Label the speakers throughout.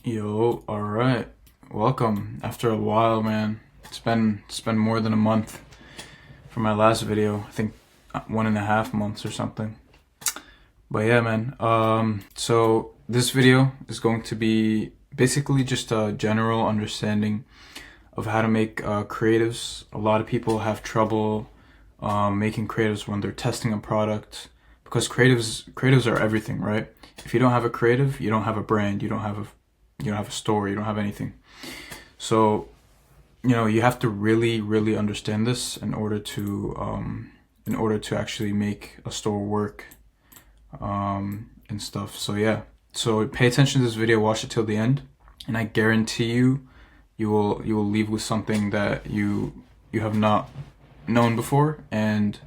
Speaker 1: Yo, all right. Welcome. After a while, man. It's been more than a month from my last video. I think 1.5 months or something. But yeah, man. So this video is going to be basically just a general understanding of how to make creatives. A lot of people have trouble making creatives when they're testing a product because creatives are everything, right? If you don't have a creative, you don't have a brand, you don't have a store, you don't have anything. So, you have to really understand this in order to actually make a store work and stuff. So yeah. So pay attention to this video, watch it till the end, and I guarantee you will leave with something that you have not known before, and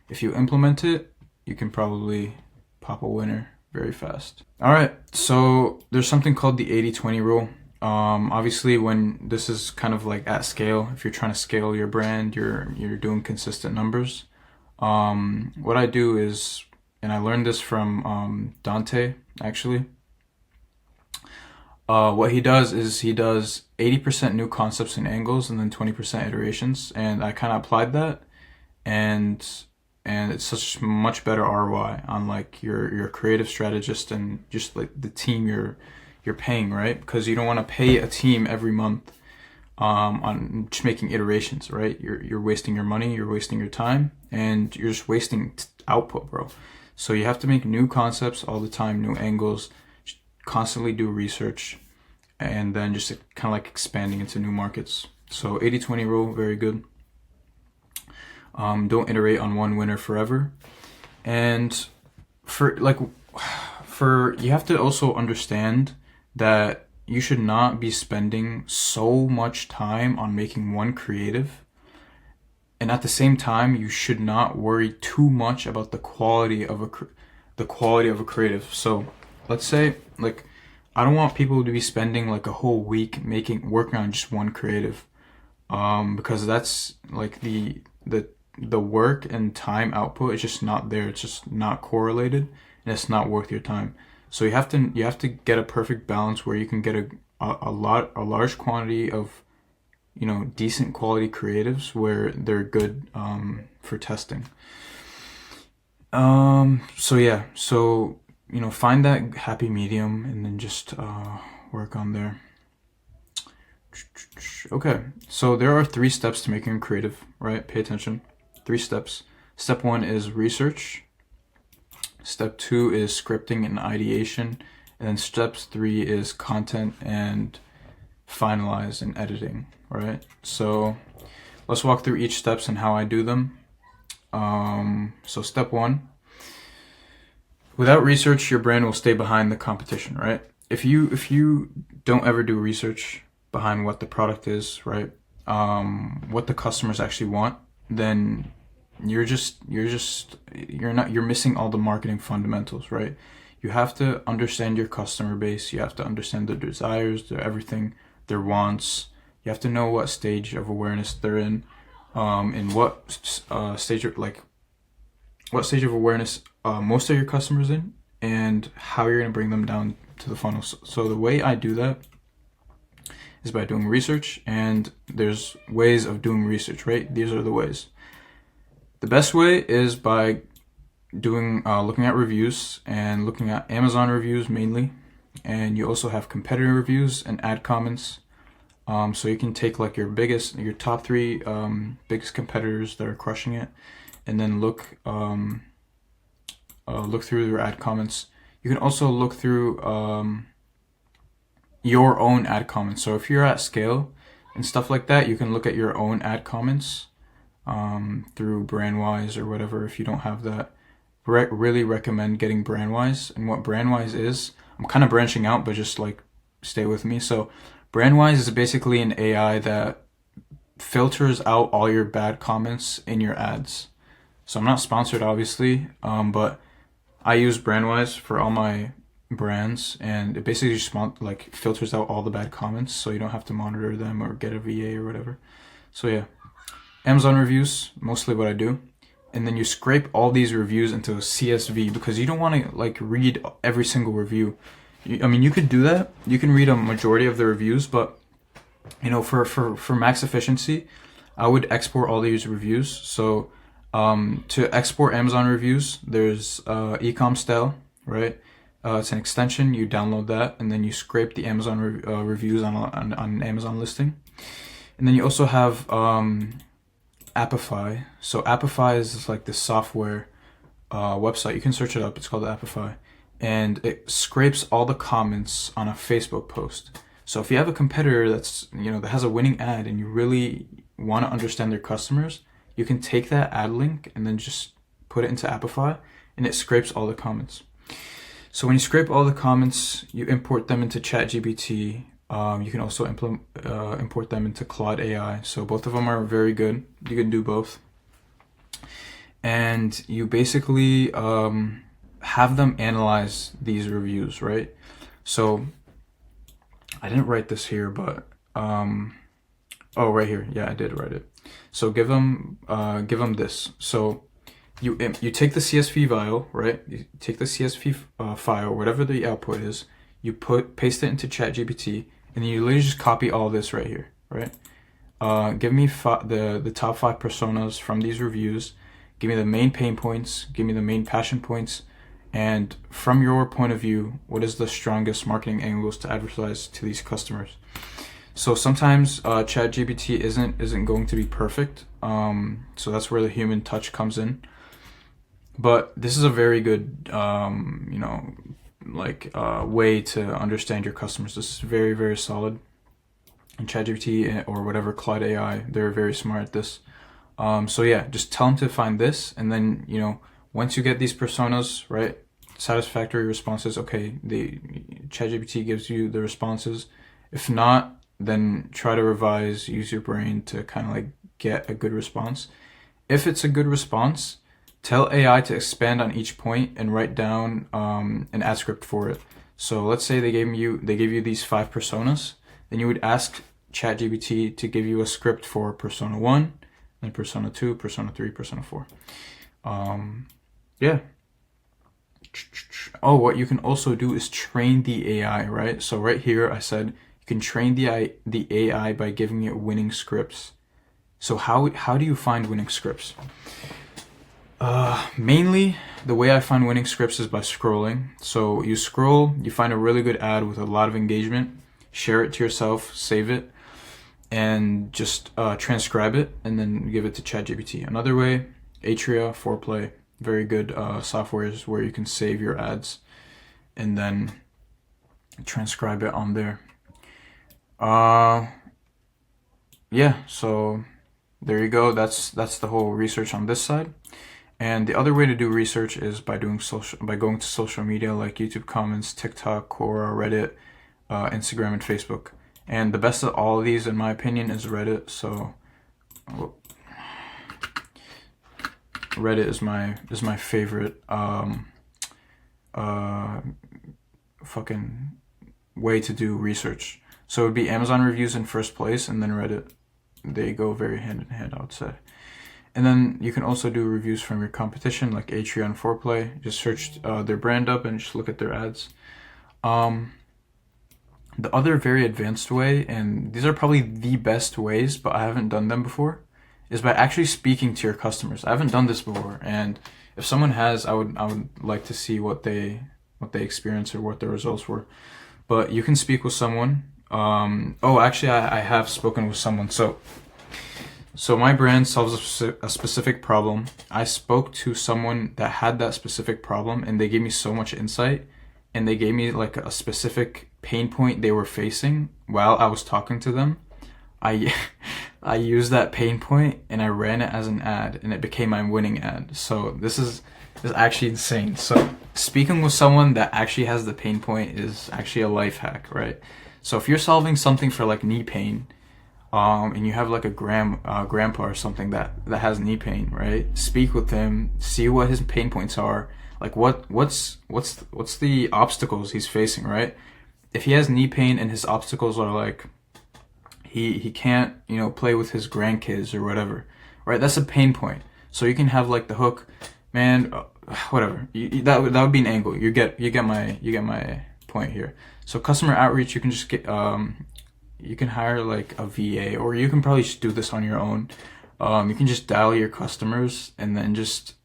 Speaker 1: if you implement it, you can probably pop a winner very fast. All right, so there's something called the 80-20 rule. Obviously, when this is kind of like at scale, if you're trying to scale your brand, you're doing consistent numbers. What I do is, and I learned this from Dante actually. What he does is he does 80% new concepts and angles, and then 20% iterations. And I kind of applied that, and it's such much better ROI on like your creative strategist and just like the team you're paying, right? Because you don't want to pay a team every month on just making iterations, right? You're wasting your money, you're wasting your time, and you're just wasting output, bro. So you have to make new concepts all the time, new angles, constantly do research, and then just kind of like expanding into new markets. So 80-20 rule, very good. Don't iterate on one winner forever. And you have to also understand that you should not be spending so much time on making one creative, and at the same time you should not worry too much about the quality of a creative. So let's say, like, I don't want people to be spending like a whole week working on just one creative, because that's like the work and time output is just not there. It's just not correlated, and it's not worth your time. So you have to get a perfect balance where you can get a large quantity of decent quality creatives where they're good for testing. So yeah, so find that happy medium and then just work on there. Okay, so there are 3 steps to making a creative, right? Pay attention. 3 steps. Step 1 is research. Step 2 is scripting and ideation. And then step 3 is content and finalize and editing, right? So let's walk through each steps and how I do them. So step 1, without research, your brand will stay behind the competition, right? If you don't ever do research behind what the product is, right? What the customers actually want, then you're missing all the marketing fundamentals, right? You have to understand your customer base. You have to understand their desires, their everything, their wants. You have to know what stage of awareness they're in, and what stage of awareness most of your customers in, and how you're going to bring them down to the funnel. So the way I do that is by doing research, and there's ways of doing research, right? These are the ways. The best way is by looking at reviews and looking at Amazon reviews mainly, and you also have competitor reviews and ad comments. So you can take like your top 3 biggest competitors that are crushing it, and then look through their ad comments. You can also look through your own ad comments. So if you're at scale and stuff like that, you can look at your own ad comments through Brandwise or whatever. If you don't have that, really recommend getting Brandwise. And what Brandwise is, I'm kind of branching out, but just like stay with me. So Brandwise is basically an AI that filters out all your bad comments in your ads. So I'm not sponsored, obviously, but I use Brandwise for all my brands, and it basically just filters out all the bad comments, so you don't have to monitor them or get a VA or whatever. So yeah, Amazon reviews, mostly what I do. And then you scrape all these reviews into a CSV, because you don't want to like read every single review. I mean, you could do that. You can read a majority of the reviews, but you know, for max efficiency, I would export all these reviews. So to export Amazon reviews, there's ecom style, right? It's an extension. You download that, and then you scrape the Amazon reviews on an Amazon listing. And then you also have Appify. So Appify is like this software website. You can search it up. It's called Appify, and it scrapes all the comments on a Facebook post. So if you have a competitor that's, you know, that has a winning ad and you really want to understand their customers, you can take that ad link and then just put it into Appify, and it scrapes all the comments. So when you scrape all the comments, you import them into ChatGPT. You can also import them into Claude AI. So both of them are very good. You can do both. And you basically have them analyze these reviews, right? So I didn't write this here, but oh, right here. Yeah, I did write it. So give them this. So you take the CSV file, right? You take the CSV file, whatever the output is. You paste it into ChatGPT, and then you literally just copy all this right here, right? Give me the top 5 personas from these reviews. Give me the main pain points. Give me the main passion points. And from your point of view, what is the strongest marketing angles to advertise to these customers? So sometimes ChatGPT isn't going to be perfect. So that's where the human touch comes in. But this is a very good, you know, like way to understand your customers. This is very, very solid. And ChatGPT or whatever Claude AI, they're very smart at this. So yeah, just tell them to find this, and then, you know, once you get these personas, right, satisfactory responses, okay, the ChatGPT gives you the responses. If not, then try to revise, use your brain to kind of like get a good response. If it's a good response, tell AI to expand on each point and write down an ad script for it. So let's say they gave you these 5 personas, then you would ask ChatGPT to give you a script for persona 1, then persona 2, persona 3, persona 4. Yeah. Oh, what you can also do is train the AI, right? So right here I said you can train the AI by giving it winning scripts. So how do you find winning scripts? Mainly the way I find winning scripts is by scrolling. So you scroll, you find a really good ad with a lot of engagement, share it to yourself, save it, and just transcribe it, and then give it to ChatGPT. Another way, Atria, Foreplay, very good softwares where you can save your ads and then transcribe it on there. Yeah, so there you go. That's the whole research on this side. And the other way to do research is by going to social media like YouTube comments, TikTok, Quora, Reddit, Instagram, and Facebook. And the best of all of these, in my opinion, is Reddit. So Reddit is my favorite fucking way to do research. So it would be Amazon reviews in first place, and then Reddit. They go very hand in hand, I would say. And then you can also do reviews from your competition, like Atria and Foreplay. Just search their brand up and just look at their ads. The other very advanced way, and these are probably the best ways, but I haven't done them before, is by actually speaking to your customers. I haven't done this before, and if someone has, I would like to see what they experienced or what their results were. But you can speak with someone. Oh, actually, I have spoken with someone. So my brand solves a specific problem. I spoke to someone that had that specific problem, and they gave me so much insight, and they gave me like a specific pain point they were facing while I was talking to them. I used that pain point and I ran it as an ad, and it became my winning ad. So this is actually insane. So speaking with someone that actually has the pain point is actually a life hack, right? So if you're solving something for like knee pain, and you have like a grandpa or something that has knee pain, right? Speak with him, see what his pain points are, like what's the obstacles he's facing, right? If he has knee pain and his obstacles are like he can't, you know, play with his grandkids or whatever, right? That's a pain point. So you can have like the hook, man, whatever. That would be an angle. You get my point here. So customer outreach, you can just get you can hire like a VA, or you can probably just do this on your own. You can just dial your customers and then just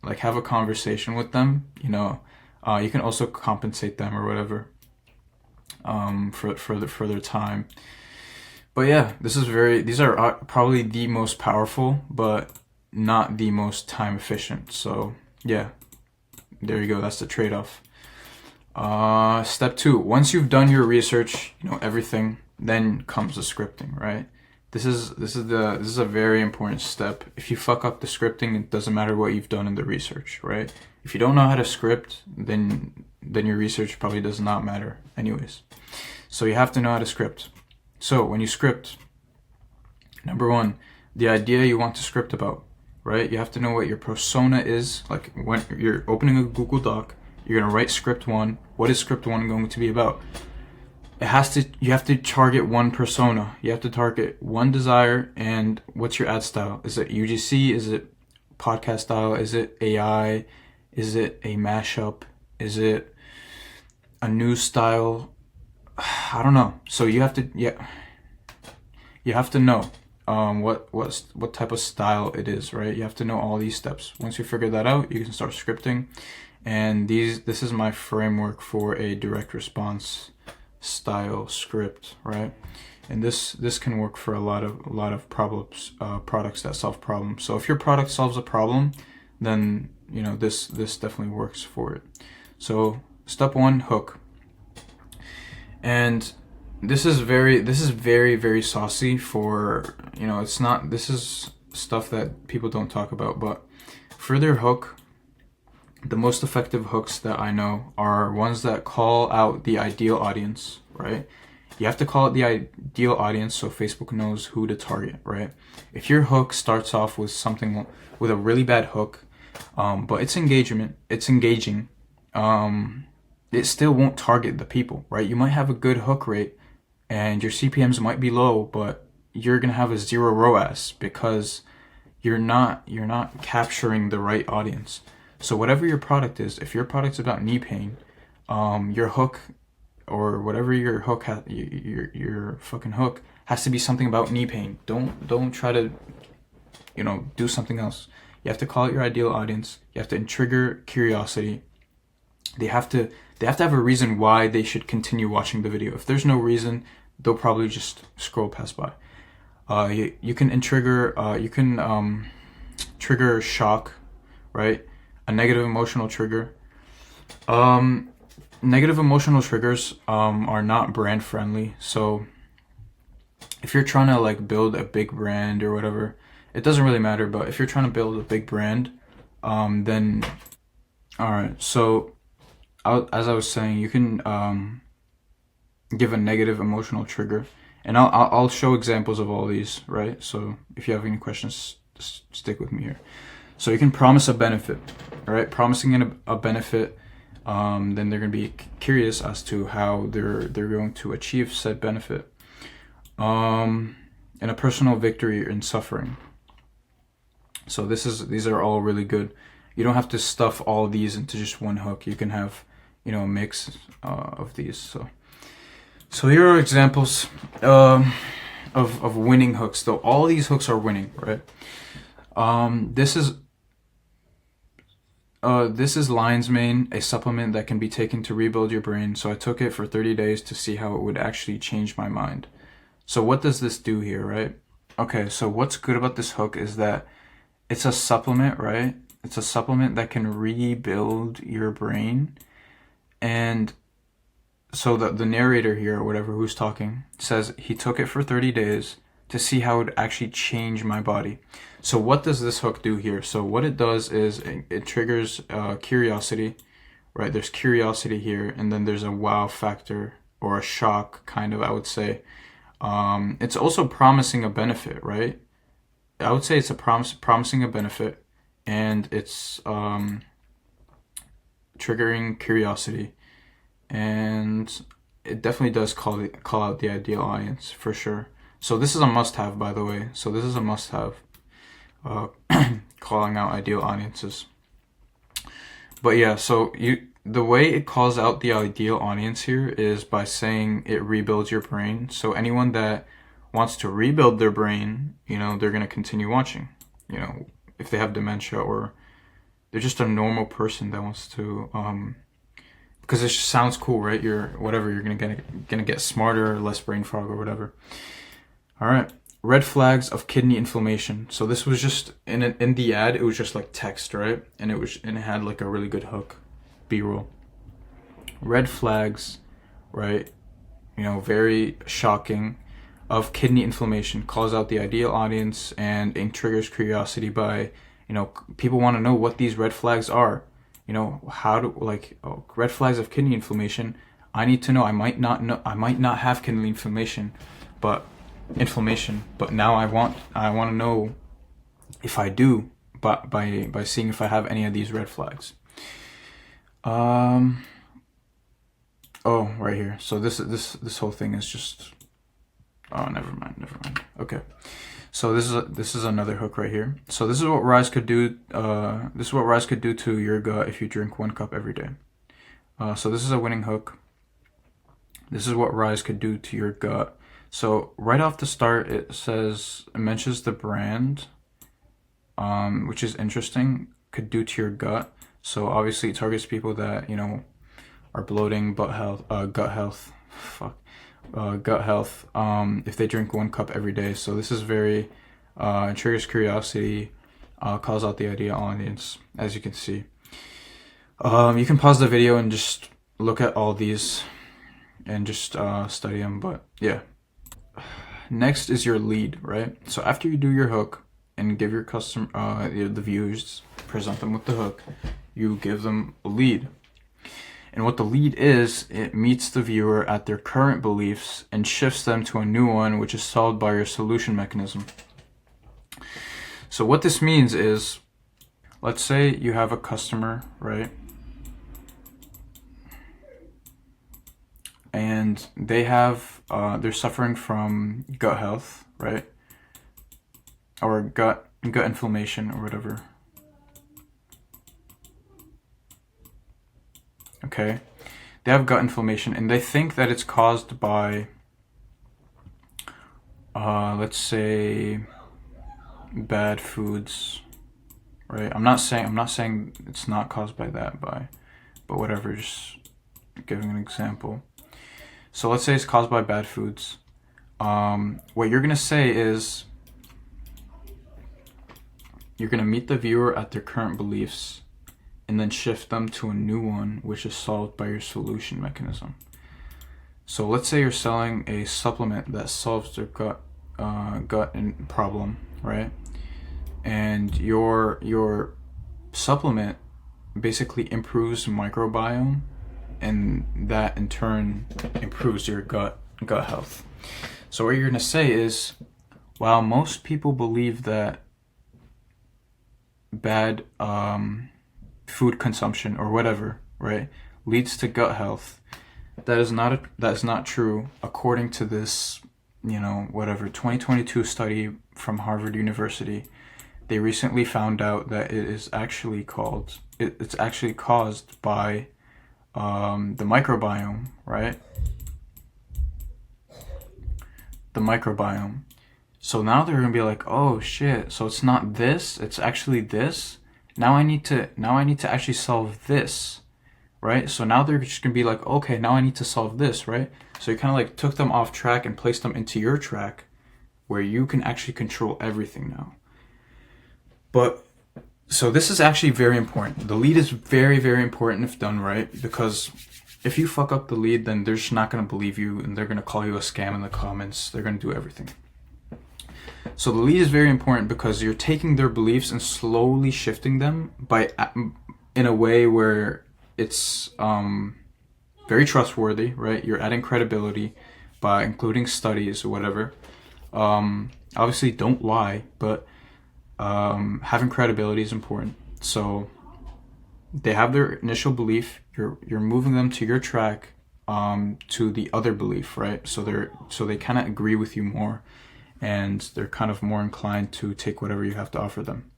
Speaker 1: like have a conversation with them. You can also compensate them or whatever for their time. But yeah, these are probably the most powerful, but not the most time efficient. So yeah, there you go. That's the trade-off. Step 2, once you've done your research, everything, then comes the scripting, right? This is a very important step. If you fuck up the scripting, it doesn't matter what you've done in the research, right? If you don't know how to script, then your research probably does not matter anyways. So you have to know how to script. So when you script, number 1, the idea you want to script about, right? You have to know what your persona is. Like when you're opening a Google Doc, you're gonna write script 1. What is script 1 going to be about? You have to target one persona. You have to target one desire. And what's your ad style? Is it UGC? Is it podcast style? Is it AI? Is it a mashup? Is it a new style? I don't know. So you have to know what type of style it is, right? You have to know all these steps. Once you figure that out, you can start scripting. And this is my framework for a direct response style script, right? And this can work for a lot of problems, products that solve problems. So if your product solves a problem, then this definitely works for it. So step 1, hook. And this is very very saucy for this is stuff that people don't talk about, but for their hook, the most effective hooks that I know are ones that call out the ideal audience, right? You have to call it the ideal audience so Facebook knows who to target, right? If your hook starts off with with a really bad hook, but it's engaging, it still won't target the people, right? You might have a good hook rate and your CPMs might be low, but you're gonna have a 0 ROAS because you're not capturing the right audience. So whatever your product is, if your product's about knee pain, your hook or whatever your hook your fucking hook has to be something about knee pain. Don't try to do something else. You have to call it your ideal audience. You have to trigger curiosity. They have to have a reason why they should continue watching the video. If there's no reason, they'll probably just scroll past by. You can trigger shock, right? A negative emotional trigger. Negative emotional triggers are not brand friendly. So if you're trying to like build a big brand or whatever, it doesn't really matter. But if you're trying to build a big brand, then all right. So as I was saying, you can give a negative emotional trigger, and I'll show examples of all these, right? So if you have any questions, just stick with me here. So you can promise a benefit, all right? Promising a benefit, then they're going to be curious as to how they're going to achieve said benefit. And a personal victory in suffering. So these are all really good. You don't have to stuff all these into just one hook. You can have a mix of these. So here are examples of winning hooks. Though all these hooks are winning, right? This is lion's mane, a supplement that can be taken to rebuild your brain. So I took it for 30 days to see how it would actually change my mind. So what does this do here, right? Okay, so what's good about this hook is that it's a supplement, right? It's a supplement that can rebuild your brain. And so the narrator here, or whatever, who's talking, says he took it for 30 days to see how it would actually change my body. So what does this hook do here? So what it does is it triggers curiosity, right? There's curiosity here, and then there's a wow factor or a shock, kind of, I would say. It's also promising a benefit, right? I would say it's a promising a benefit, and it's triggering curiosity, and it definitely does call out the ideal audience for sure. So this is a must-have, by the way. So this is a must-have, calling out ideal audiences. But yeah, so the way it calls out the ideal audience here is by saying it rebuilds your brain. So anyone that wants to rebuild their brain, you know, they're going to continue watching. You know, if they have dementia or they're just a normal person that wants to, because it just sounds cool, right? You're gonna get smarter, less brain fog or whatever. All right. Red flags of kidney inflammation. So this was just in the ad. It was just like text, right? And it had like a really good hook, B-roll. Red flags, right? You know, very shocking. Of kidney inflammation, calls out the ideal audience and it triggers curiosity by, you know, people want to know what these red flags are. You know, how to, like, oh, red flags of kidney inflammation. I need to know. I might not have kidney inflammation, but now I want to know if I do, but by seeing if I have any of these red flags. Oh, right here. So this whole thing is just, oh, never mind. Okay. So this is another hook right here. So this is what Rise could do. This is what Rise could do to your gut if you drink 1 cup every day. So this is a winning hook. This is what Rise could do to your gut. So right off the start, it mentions the brand, which is interesting. Could do to your gut. So obviously it targets people that, you know, are bloating, gut health. If they drink 1 cup every day. So this is very triggers curiosity, calls out the ideal audience, as you can see. You can pause the video and just look at all these and just study them, but yeah. Next is your lead, right? So after you do your hook and give your customer, the viewers, present them with the hook, you give them a lead. And what the lead is, it meets the viewer at their current beliefs and shifts them to a new one, which is solved by your solution mechanism. So what this means is, let's say you have a customer, right? And they have, they're suffering from gut health, right? Or gut inflammation or whatever. Okay, they have gut inflammation and they think that it's caused by, let's say, bad foods, right? I'm not saying it's not caused by that, but whatever, just giving an example. So let's say it's caused by bad foods. What you're gonna say is, you're gonna meet the viewer at their current beliefs and then shift them to a new one, which is solved by your solution mechanism. So let's say you're selling a supplement that solves their gut problem, right? And your supplement basically improves microbiome, and that in turn improves your gut health. So what you're gonna say is, while most people believe that bad food consumption or whatever, right, leads to gut health, that is not true according to this, you know, whatever 2022 study from Harvard University. They recently found out that it's actually caused by the microbiome, right? The microbiome. So now they're gonna be like, oh shit, so it's not this, it's actually this. Now I need to actually solve this, right? So now they're just gonna be like, okay, now I need to solve this, right? So you kind of like took them off track and placed them into your track where you can actually control everything now. But so this is actually very important. The lead is very, very important if done right, because if you fuck up the lead, then they're just not gonna believe you and they're gonna call you a scam in the comments. They're gonna do everything. So the lead is very important because you're taking their beliefs and slowly shifting them in a way where it's very trustworthy, right? You're adding credibility by including studies or whatever. Obviously, don't lie, but having credibility is important. So they have their initial belief. You're moving them to your track, to the other belief, right? So they kind of agree with you more, and they're kind of more inclined to take whatever you have to offer them.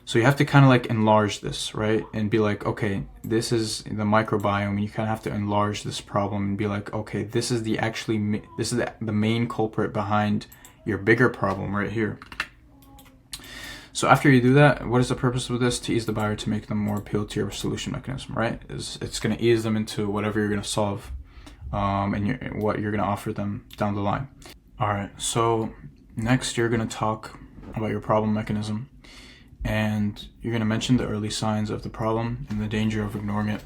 Speaker 1: So you have to kind of like enlarge this, right? And be like, okay, this is the microbiome, and you kind of have to enlarge this problem and be like, okay, this is the main culprit behind your bigger problem right here. So after you do that, what is the purpose of this? To ease the buyer, to make them more appeal to your solution mechanism, right? It's going to ease them into whatever you're going to solve, and what you're going to offer them down the line. All right, so next you're going to talk about your problem mechanism, and you're going to mention the early signs of the problem and the danger of ignoring it.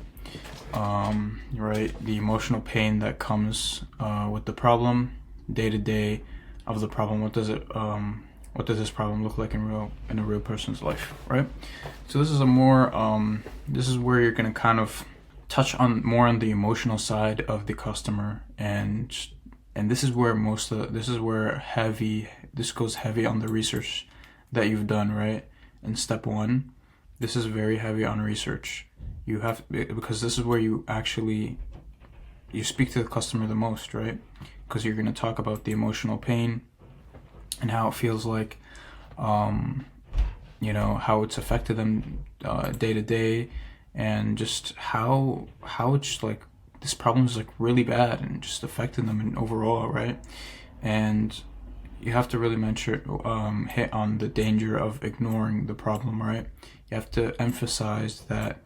Speaker 1: Right, the emotional pain that comes with the problem, day to day of the problem. What does this problem look like in a real person's life, right? So this is this is where you're going to kind of touch on more on the emotional side of the customer, and this is where this goes heavy on the research that you've done, right? In step 1, this is very heavy on research. Because this is where you speak to the customer the most, right? Because you're going to talk about the emotional pain and how it feels like, how it's affected them day to day, and just how it's like this problem is like really bad and just affecting them in overall, right? And you have to really hit on the danger of ignoring the problem, right? You have to emphasize that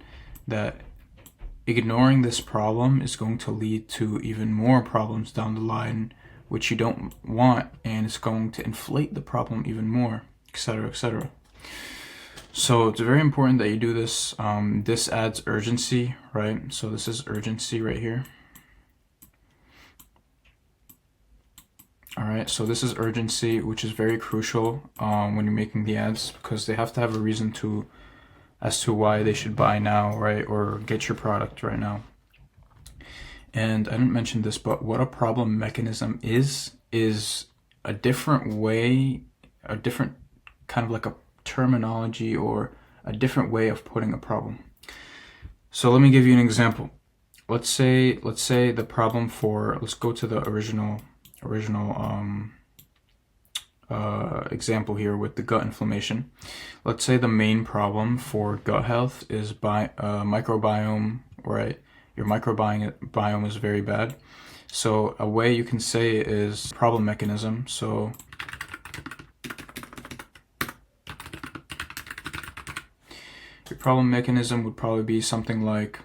Speaker 1: ignoring this problem is going to lead to even more problems down the line, which you don't want, and it's going to inflate the problem even more, etc., etc. So it's very important that you do this. This adds urgency, right? So this is urgency right here. All right, so this is urgency, which is very crucial when you're making the ads, because they have to have a reason as to why they should buy now, right? Or get your product right now. And I didn't mention this, but what a problem mechanism is a different way, a different kind of like a terminology or a different way of putting a problem. So let me give you an example. Let's say the problem let's go to the original example here with the gut inflammation. Let's say the main problem for gut health is microbiome, right? Your microbiome is very bad. So a way you can say is problem mechanism. So your problem mechanism would probably be something like,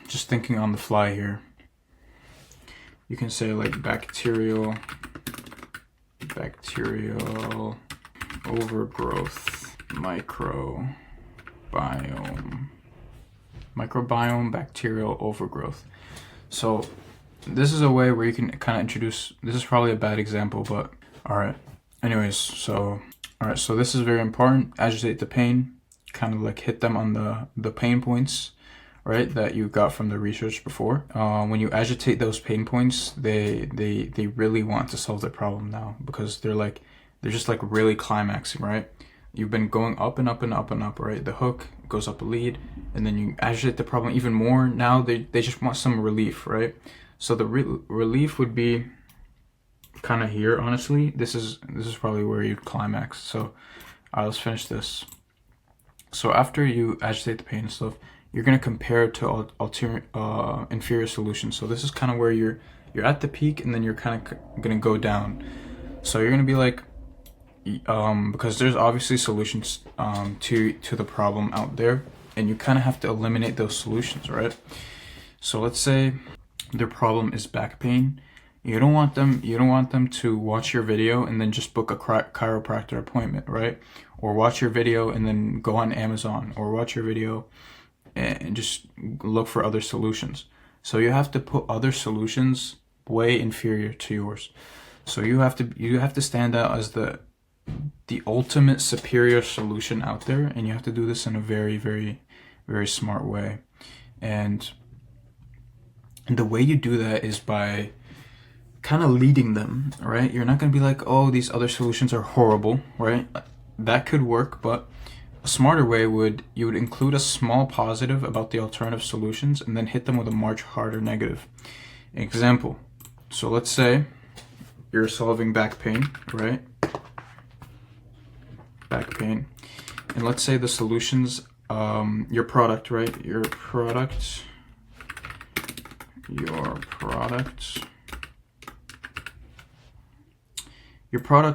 Speaker 1: just thinking on the fly here, you can say like bacterial overgrowth, microbiome bacterial overgrowth. So this is a way where you can kind of introduce, this is probably a bad example, but all right. Anyways, so this is very important. Agitate the pain, kind of like hit them on the pain points, right, that you got from the research before. When you agitate those pain points, they really want to solve their problem now, because they're just like really climaxing, right? You've been going up and up and up and up, right? The hook goes up a lead, and then you agitate the problem even more. Now they just want some relief, right? So the relief would be kind of here, honestly. This is probably where you'd climax. So let's finish this. So after you agitate the pain and stuff, you're going to compare it to inferior solutions. So this is kind of where you're at the peak, and then you're kind of going to go down. So you're going to be like, because there's obviously solutions to the problem out there, and you kind of have to eliminate those solutions, right? So let's say their problem is back pain. You don't want them to watch your video and then just book a chiropractor appointment, right? Or watch your video and then go on Amazon, or watch your video and just look for other solutions. So you have to put other solutions way inferior to yours. So you have to stand out as the ultimate superior solution out there, and you have to do this in a very, very, very smart way. And the way you do that is by kind of leading them, right? You're not going to be like, oh, these other solutions are horrible, right? That could work, but a smarter way you would include a small positive about the alternative solutions, and then hit them with a much harder negative. Example. So let's say you're solving back pain, right? back pain. And let's say the solutions, your product, right? Your product,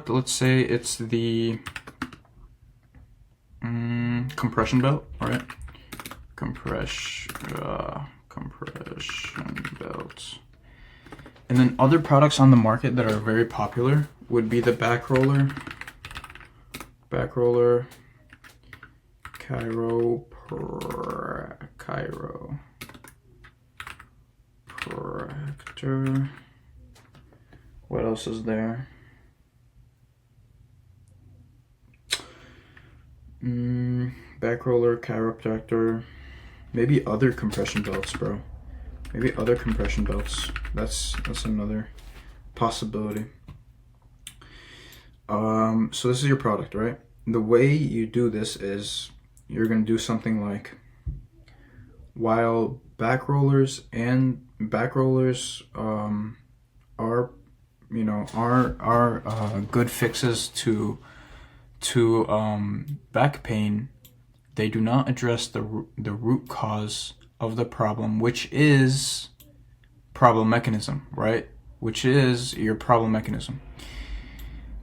Speaker 1: let's say it's the compression belt, right? Compression belt. And then other products on the market that are very popular would be the back roller, chiropractor. What else is there? Back roller, chiropractor, maybe other compression belts, bro. Maybe other compression belts. That's another possibility. So this is your product, right? The way you do this is you're gonna do something like, while back rollers are good fixes to back pain, they do not address the root cause of the problem, which is problem mechanism, right? Which is your problem mechanism.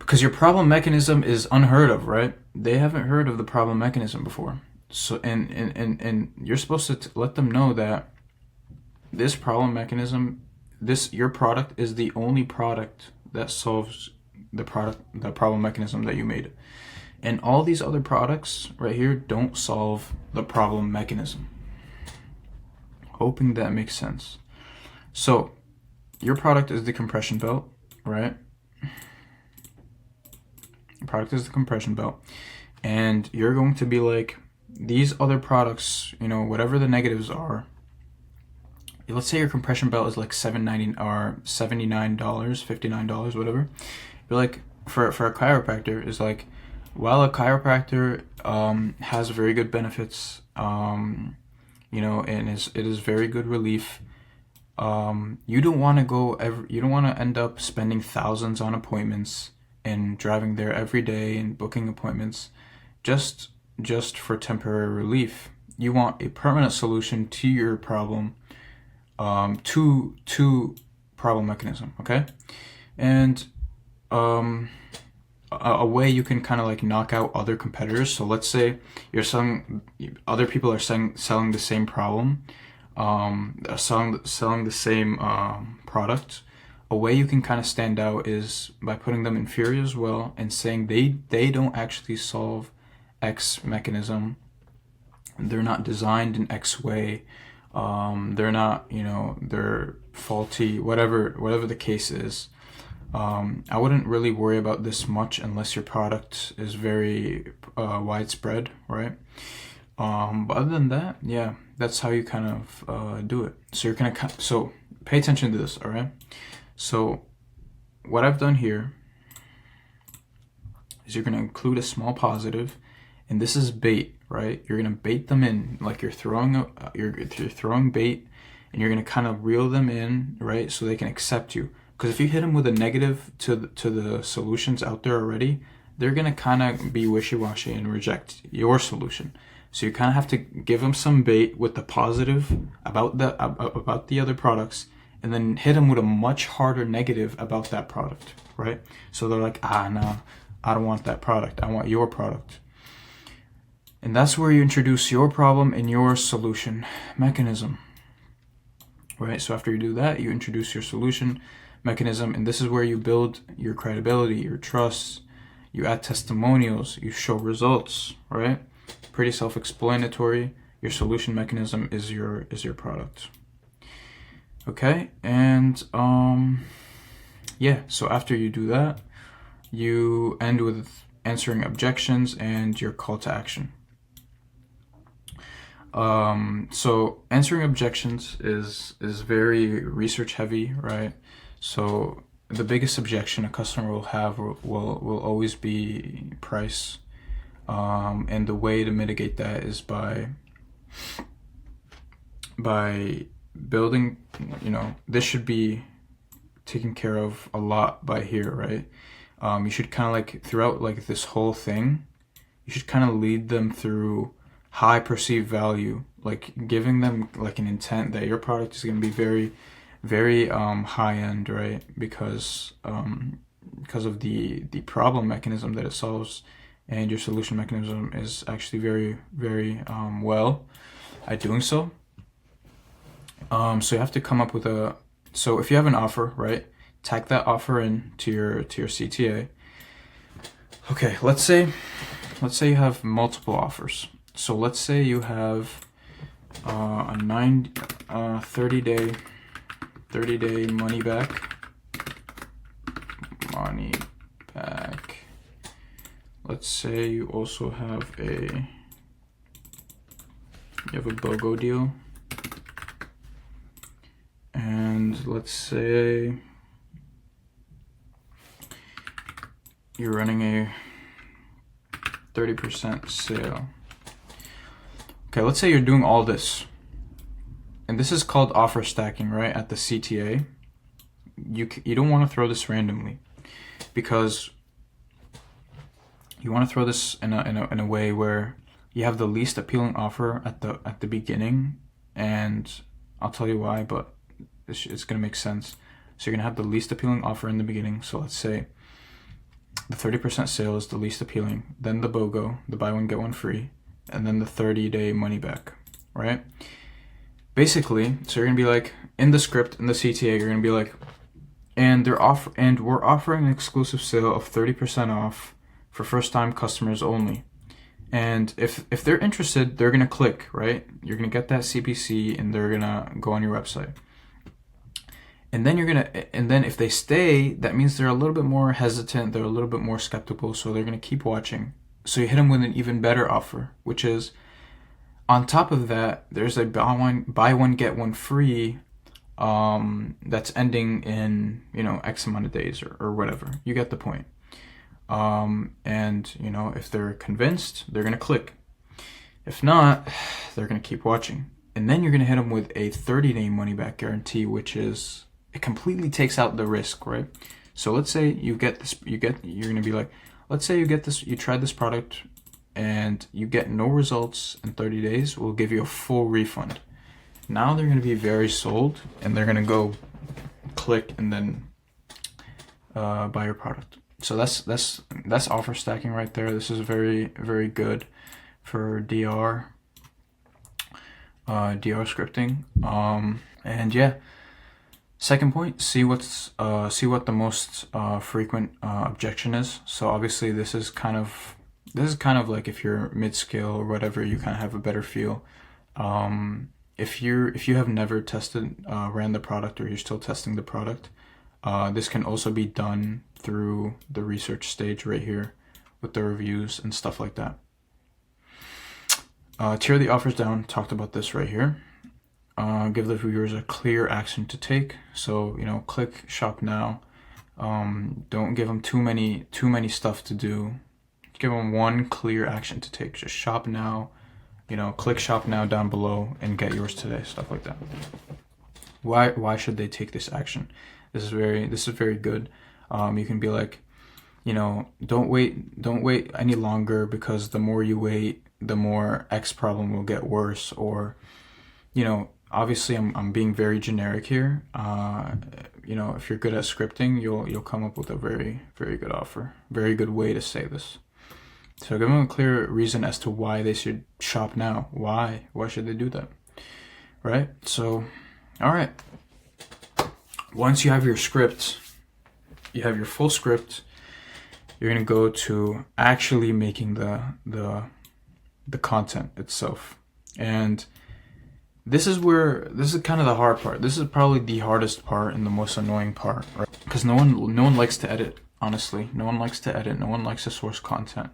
Speaker 1: Because your problem mechanism is unheard of, right? They haven't heard of the problem mechanism before. So and you're supposed to let them know that this problem mechanism, your product is the only product that solves the problem mechanism that you made. And all these other products right here don't solve the problem mechanism. Hoping that makes sense. So your product is the compression belt, right? Your product is the compression belt. And you're going to be like, these other products, whatever the negatives are, let's say your compression belt is like $79 or $79, $59, whatever. You're like, for a chiropractor, is like, while a chiropractor has very good benefits, and it is very good relief, you don't want to end up spending thousands on appointments and driving there every day and booking appointments just for temporary relief. You want a permanent solution to your problem, to problem mechanism, okay? And a way you can kind of like knock out other competitors. So let's say other people are selling the same problem, selling the same product. A way you can kind of stand out is by putting them inferior as well and saying they don't actually solve X mechanism. They're not designed in X way. They're not, they're faulty, whatever the case is. I wouldn't really worry about this much unless your product is very widespread, right? But other than that, yeah, that's how you kind of do it. So so pay attention to this, all right? So what I've done here is you're going to include a small positive, and this is bait, right? You're going to bait them in like you're throwing bait, and you're going to kind of reel them in, right? So they can accept you. Because if you hit them with a negative to the solutions out there already, they're going to kind of be wishy-washy and reject your solution. So you kind of have to give them some bait with the positive about the other products, and then hit them with a much harder negative about that product, right? So they're like, no, I don't want that product. I want your product. And that's where you introduce your problem and your solution mechanism, right? So after you do that, you introduce your solution mechanism, and this is where you build your credibility, your trust, you add testimonials, you show results, right? Pretty self-explanatory. Your solution mechanism is your product. Okay, and yeah, so after you do that, you end with answering objections and your call to action. So answering objections is very research heavy, right? So the biggest objection a customer will have will always be price, and the way to mitigate that is by building, this should be taken care of a lot by here, right? You should kind of like throughout like this whole thing, you should kind of lead them through high perceived value, like giving them like an intent that your product is going to be very, very high end, right? Because of the problem mechanism that it solves, and your solution mechanism is actually very, very well at doing so. So you have to come up with so if you have an offer, right, tag that offer in to your CTA. Okay, let's say you have multiple offers. So let's say you have a 30-day money back. Let's say you also have a BOGO deal. And let's say you're running a 30% sale. Okay, let's say you're doing all this. And this is called offer stacking, right? At the CTA. You don't want to throw this randomly, because you want to throw this in a way where you have the least appealing offer at the beginning, and I'll tell you why, but it's going to make sense. So you're going to have the least appealing offer in the beginning. So let's say the 30% sale is the least appealing, then the BOGO, the buy one get one free, and then the 30-day money back, right? Basically, so you're going to be like, in the script, in the CTA, you're going to be like, and we're offering an exclusive sale of 30% off for first-time customers only. And if they're interested, they're going to click, right? You're going to get that CPC, and they're going to go on your website. And then if they stay, that means they're a little bit more hesitant, they're a little bit more skeptical, so they're going to keep watching. So you hit them with an even better offer, which is, on top of that, there's a buy one get one free that's ending in, X amount of days or whatever. You get the point. And if they're convinced, they're going to click. If not, they're going to keep watching. And then you're going to hit them with a 30-day money back guarantee, which is, it completely takes out the risk, right? So let's say you're going to be like, let's say you get this, you tried this product and you get no results in 30 days, we'll give you a full refund. Now they're going to be very sold, and they're going to go click and then buy your product. So that's offer stacking right there. This is very, very good for DR scripting. And yeah, second point, see what the most frequent objection is. So obviously this is kind of like, if you're mid-scale or whatever, you kind of have a better feel. If you have never ran the product, or you're still testing the product, this can also be done through the research stage right here with the reviews and stuff like that. Tier the offers down, talked about this right here. Give the viewers a clear action to take. So, click shop now. Don't give them too many stuff to do. Give them one clear action to take. Just shop now, click shop now down below and get yours today, stuff like that. Why should they take this action? This is very good. You can be like, don't wait any longer, because the more you wait, the more X problem will get worse. Or, obviously I'm being very generic here. If you're good at scripting, you'll come up with a very, very good offer, very good way to say this. So give them a clear reason as to why they should shop now. Why should they do that? Right? So, all right. Once you have your script, you have your full script, you're going to go to actually making the content itself. And this is kind of the hard part. This is probably the hardest part and the most annoying part, right? Because no one likes to edit, honestly. No one likes to edit. No one likes to source content.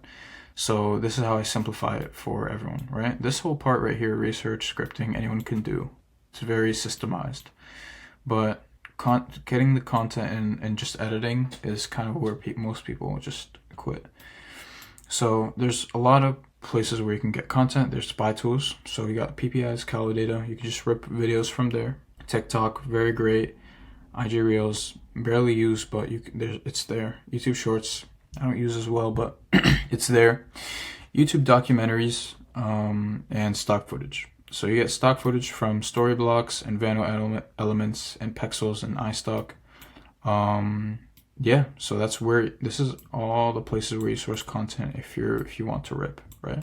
Speaker 1: So this is how I simplify it for everyone, right? This whole part right here, research, scripting, anyone can do. It's very systemized. But getting the content in and just editing is kind of where most people just quit. So there's a lot of places where you can get content. There's spy tools. So you got PPIs, Calidata. You can just rip videos from there. TikTok, very great. IG Reels, barely used, but it's there. YouTube Shorts, I don't use as well, but it's there. YouTube documentaries, and stock footage. So you get stock footage from Storyblocks and Elements and Pexels and iStock. Yeah, so this is all the places where you source content if you want to rip, right?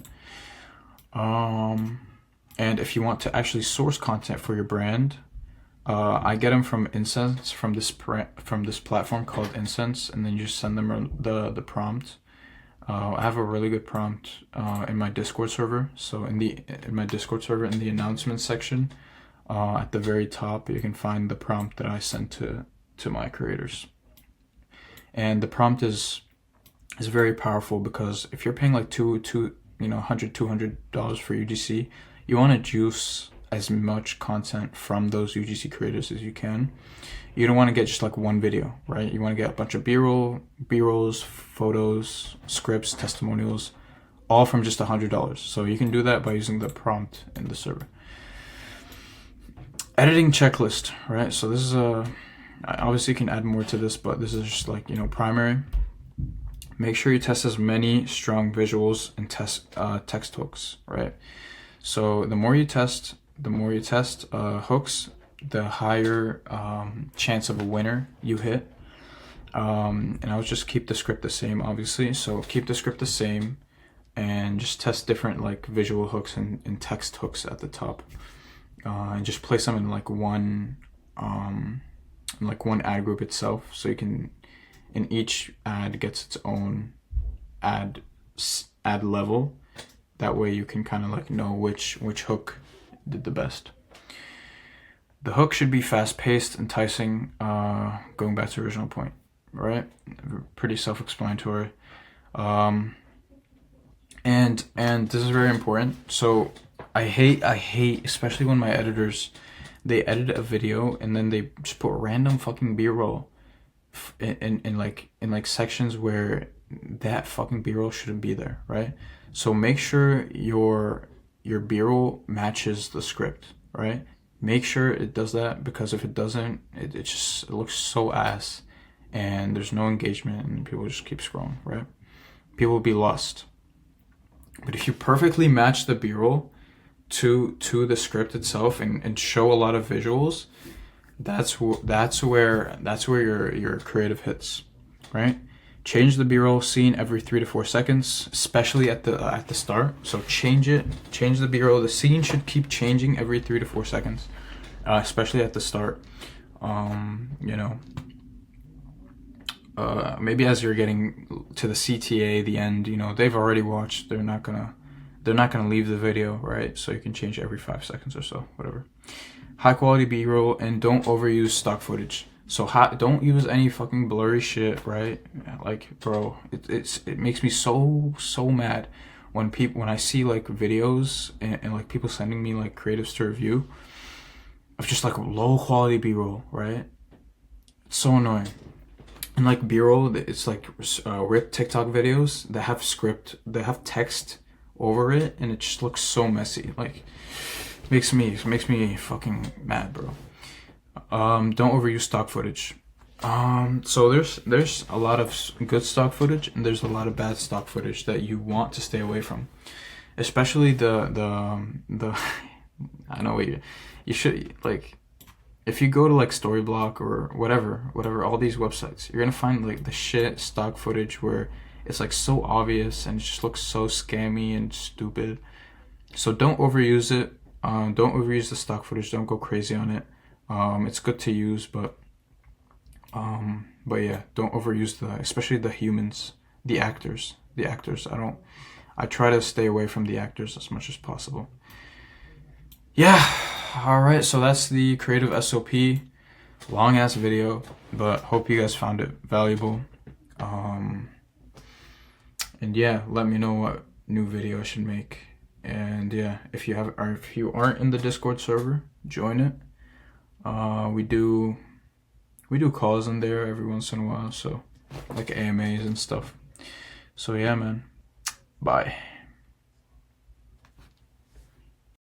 Speaker 1: And if you want to actually source content for your brand, I get them from Incense, from this platform called Incense, and then you just send them the prompt. I have a really good prompt in my Discord server. So in my Discord server, in the announcements section, at the very top, you can find the prompt that I sent to my creators. And the prompt is very powerful, because if you're paying like $100, $200 for UGC, you want to juice as much content from those UGC creators as you can. You don't want to get just like one video, right? You want to get a bunch of B-rolls, photos, scripts, testimonials, all from just $100. So you can do that by using the prompt in the server. Editing checklist, right? So this is I obviously can add more to this, but this is just like, primary. Make sure you test as many strong visuals and text hooks, right? So the more you test hooks, the higher chance of a winner you hit. And I'll just keep the script the same, obviously. So keep the script the same and just test different like visual hooks and text hooks at the top. And just place them in like one ad group itself, so you can, in each ad gets its own ad level. That way you can kind of like know which hook did the best. The hook should be fast-paced, enticing, going back to the original point, right? Pretty self-explanatory. And this is very important. So I hate, especially when my editors, they edit a video and then they just put random fucking B-roll in like sections where that fucking B-roll shouldn't be there, right? So make sure your B-roll matches the script, right? Make sure it does that, because if it doesn't, it looks so ass and there's no engagement and people just keep scrolling, right? People will be lost. But if you perfectly match the B-roll to the script itself and show a lot of visuals, that's where your creative hits, right? Change the B-roll scene every 3 to 4 seconds, especially at the start. So change the B-roll. The scene should keep changing every 3 to 4 seconds, especially at the start. Maybe as you're getting to the CTA, the end, they've already watched. They're not gonna leave the video, right? So you can change every 5 seconds or so, whatever. High quality B-roll, and don't overuse stock footage. So don't use any fucking blurry shit, right? Like, bro, it makes me so mad when I see like videos and like people sending me like creatives to review of just like low quality B-roll, right? It's so annoying. And like B-roll, it's like rip TikTok videos that have text over it, and it just looks so messy. Like, makes me fucking mad, bro. Don't overuse stock footage. So there's a lot of good stock footage and there's a lot of bad stock footage that you want to stay away from, especially the I know you should, like, if you go to like Storyblock or whatever all these websites, you're gonna find like the shit stock footage where it's like so obvious and it just looks so scammy and stupid. So don't overuse it. Don't overuse the stock footage. Don't go crazy on it. It's good to use, but yeah, don't overuse especially the humans, the actors. I try to stay away from the actors as much as possible. Yeah, alright, so that's the creative SOP. Long ass video, but hope you guys found it valuable. And yeah, let me know what new video I should make. And yeah, if you aren't in the Discord server, join it. We do calls in there every once in a while, so like AMAs and stuff. So yeah, man. Bye.